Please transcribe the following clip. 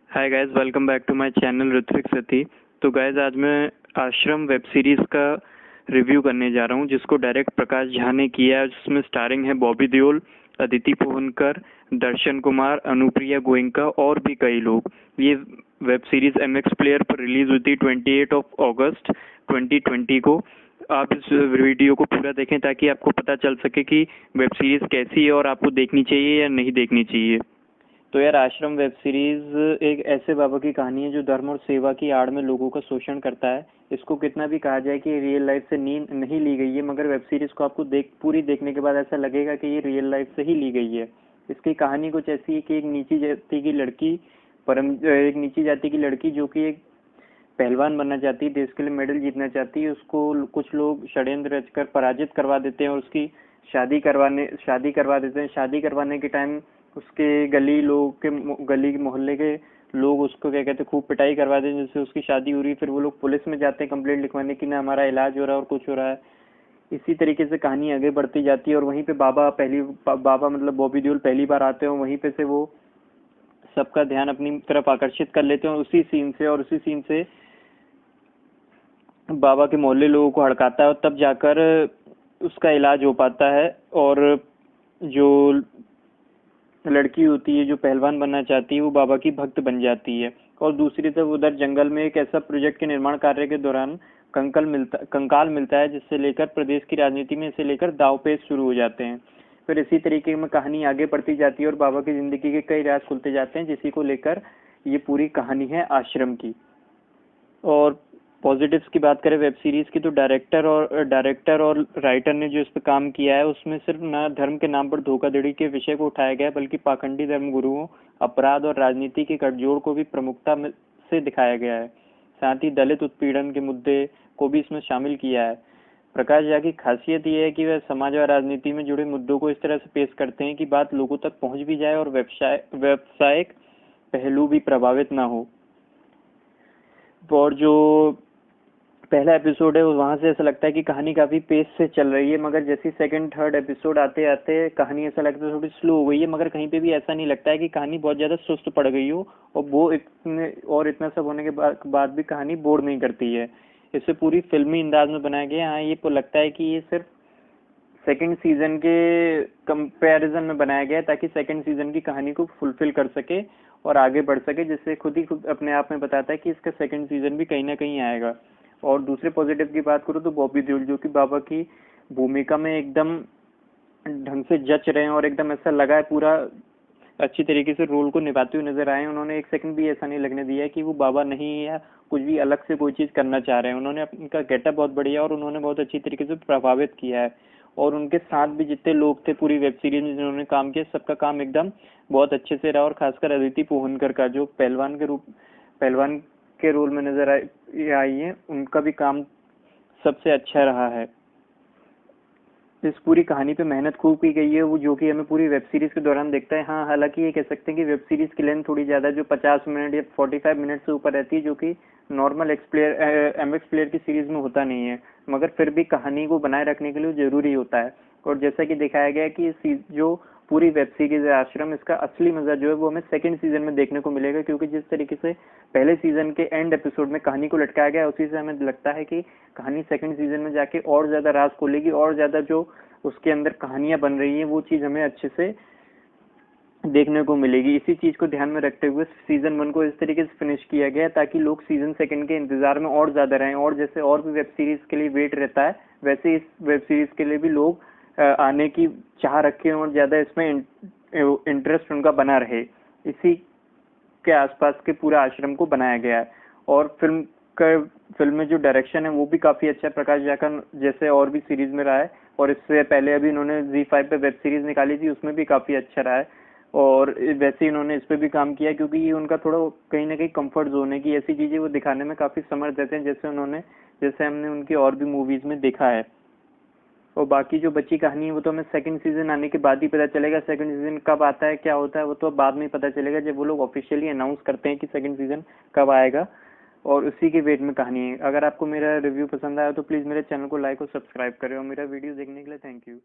Hi guys, welcome back to my channel Ritvik Sati. तो guys, आज मैं आश्रम वेब सीरीज़ का रिव्यू करने जा रहा हूं, जिसको डायरेक्ट प्रकाश झा ने किया है। जिसमें स्टारिंग है बॉबी देओल, अदिति पोहनकर, दर्शन कुमार, अनुप्रिया गोयनका और भी कई लोग। ये वेब सीरीज़ एमएक्स प्लेयर पर रिलीज हुई थी 28 अगस्त 2020 को। आप इस वीडियो को पूरा देखें ताकि आपको पता चल सके कि वेब सीरीज़ कैसी है और आपको देखनी चाहिए या नहीं देखनी चाहिए। तो यार, आश्रम वेब सीरीज एक ऐसे बाबा की कहानी है जो धर्म और सेवा की आड़ में लोगों का शोषण करता है। इसको कितना भी कहा जाए कि रियल लाइफ से नींद नहीं ली गई है, मगर वेब सीरीज को आपको पूरी देखने के बाद ऐसा लगेगा कि ये रियल लाइफ से ही ली गई है। इसकी कहानी कुछ ऐसी है कि एक नीची जाति की लड़की जो कि एक पहलवान बनना चाहती है, देश के लिए मेडल जीतना चाहती है, उसको कुछ लोग षड्यंत्र रचकर पराजित करवा देते हैं और उसकी शादी करवा देते हैं। शादी करवाने के टाइम उसके गली मोहल्ले के लोग उसको क्या कहते हैं, खूब पिटाई करवा देते हैं, जिससे उसकी शादी हो रही। फिर वो लोग पुलिस में जाते हैं कंप्लेंट लिखवाने की, ना हमारा इलाज हो रहा है और कुछ हो रहा है। इसी तरीके से कहानी आगे बढ़ती जाती है और वहीं पे बाबा मतलब बॉबी देओल पहली बार आते हैं। वहीं पे से वो सबका ध्यान अपनी तरफ आकर्षित कर लेते हैं और उसी सीन से बाबा के मोहल्ले लोगों को हड़काता है और तब जाकर उसका इलाज हो पाता है। और जो लड़की होती है जो पहलवान बनना चाहती है, वो बाबा की भक्त बन जाती है। और दूसरी तरफ उधर जंगल में एक ऐसा प्रोजेक्ट के निर्माण कार्य के दौरान कंकाल मिलता है, जिससे लेकर प्रदेश की राजनीति में इसे लेकर दांवपेच शुरू हो जाते हैं। फिर इसी तरीके में कहानी आगे बढ़ती जाती है और बाबा की जिंदगी के कई राज खुलते जाते हैं, जिसी को लेकर ये पूरी कहानी है आश्रम की। और पॉजिटिव्स की बात करें वेब सीरीज की, तो डायरेक्टर और राइटर ने जो इस पर काम किया है, उसमें सिर्फ न धर्म के नाम पर धोखाधड़ी के विषय को उठाया गया है, बल्कि पाखंडी धर्मगुरुओं, अपराध और राजनीति के गठजोड़ को भी प्रमुखता से दिखाया गया है। साथ ही दलित उत्पीड़न के मुद्दे को भी इसमें शामिल किया है। प्रकाश झा की खासियत यह है कि वह समाज और राजनीति में जुड़े मुद्दों को इस तरह से पेश करते हैं कि बात लोगों तक पहुंच भी जाए और व्यवसायिक पहलू भी प्रभावित ना हो। और जो पहला एपिसोड है, वहां से ऐसा लगता है कि कहानी काफी पेस से चल रही है, मगर जैसे सेकंड थर्ड एपिसोड आते आते कहानी ऐसा लगता है थोड़ी स्लो हो गई है। मगर कहीं पे भी ऐसा नहीं लगता है कि कहानी बहुत ज्यादा सुस्त पड़ गई हो। और इतना सब होने के बाद भी कहानी बोर नहीं करती है। इसे पूरी फिल्मी अंदाज में बनाया गया है। हाँ, ये लगता है कि ये सिर्फ सेकंड सीजन के कंपैरिजन में बनाया गया है, ताकि सेकंड सीजन की कहानी को फुलफिल कर सके और आगे बढ़ सके, जिससे खुद अपने आप में बताता है कि इसका सेकंड सीजन भी कहीं ना कहीं आएगा। और दूसरे पॉजिटिव की बात करूँ तो बॉबी देओल, जो कि बाबा की भूमिका में एकदम ढंग से जच रहे हैं और एकदम ऐसा लगा है पूरा अच्छी तरीके से रोल को निभाते हुए नजर आए। उन्होंने एक सेकंड भी ऐसा नहीं लगने दिया कि वो बाबा नहीं है या कुछ भी अलग से कोई चीज करना चाह रहे हैं। उन्होंने उनका गेटअप बहुत बढ़िया और उन्होंने बहुत अच्छी तरीके से प्रभावित किया है। और उनके साथ भी जितने लोग थे पूरी वेब सीरीज में जिन्होंने काम किया, सबका काम एकदम बहुत अच्छे से रहा। और खासकर अदिति पोहनकर का, जो पहलवान के रोल में नजर आई है, उनका भी काम सबसे अच्छा रहा है। इस पूरी कहानी पे मेहनत खूब की गई है, वो जो कि हमें पूरी वेब सीरीज के दौरान देखता है। हाँ, हालांकि ये कह सकते हैं कि वेब सीरीज की लेंथ थोड़ी ज्यादा है, जो 50 मिनट या 45 मिनट से ऊपर रहती है, जो कि नॉर्मल एमएक्स प्लेयर की सीरीज में होता नहीं है। मगर फिर भी कहानी को बनाए रखने के लिए जरूरी होता है। और जैसा कि दिखाया गया है कि जो पूरी वेब सीरीज है आश्रम, इसका असली मजा जो है वो हमें सेकंड सीजन में देखने को मिलेगा, क्योंकि जिस तरीके से पहले सीजन के एंड एपिसोड में कहानी को लटकाया गया, उसी से हमें लगता है कि कहानी सेकंड सीजन में जाके और ज्यादा राज खोलेगी और ज्यादा जो उसके अंदर कहानियां बन रही हैं वो चीज हमें अच्छे से देखने को मिलेगी। इसी चीज को ध्यान में रखते हुए सीजन 1 को इस तरीके से फिनिश किया गया ताकि लोग सीजन 2 के इंतजार में और ज्यादा रहें। और जैसे और भी वेब सीरीज के लिए वेट रहता है, वैसे इस वेब सीरीज के लिए भी लोग आने की चाह रखें और ज्यादा इसमें इंटरेस्ट उनका बना रहे। इसी के आसपास के पूरा आश्रम को बनाया गया है। और फिल्म में जो डायरेक्शन है वो भी काफी अच्छा है। प्रकाश झा का जैसे और भी सीरीज में रहा है, और इससे पहले अभी इन्होंने ZEE5 पे वेब सीरीज निकाली थी, उसमें भी काफी अच्छा रहा है। और वैसे इन्होंने इस पे भी काम किया, क्योंकि ये उनका थोड़ा कहीं ना कहीं कंफर्ट जोन है कि ऐसी चीजें वो दिखाने में काफी समर्थ रहते हैं, जैसे हमने उनकी और भी मूवीज में देखा है। और बाकी जो बची कहानी है वो तो हमें सेकंड सीजन आने के बाद ही पता चलेगा। सेकंड सीजन कब आता है, क्या होता है, वो तो बाद में पता चलेगा, जब वो लोग ऑफिशियली अनाउंस करते हैं कि सेकंड सीजन कब आएगा। और उसी के वेट में कहानी है। अगर आपको मेरा रिव्यू पसंद आया तो प्लीज मेरे चैनल को लाइक और सब्सक्राइब करें, और मेरा वीडियो देखने के लिए थैंक यू।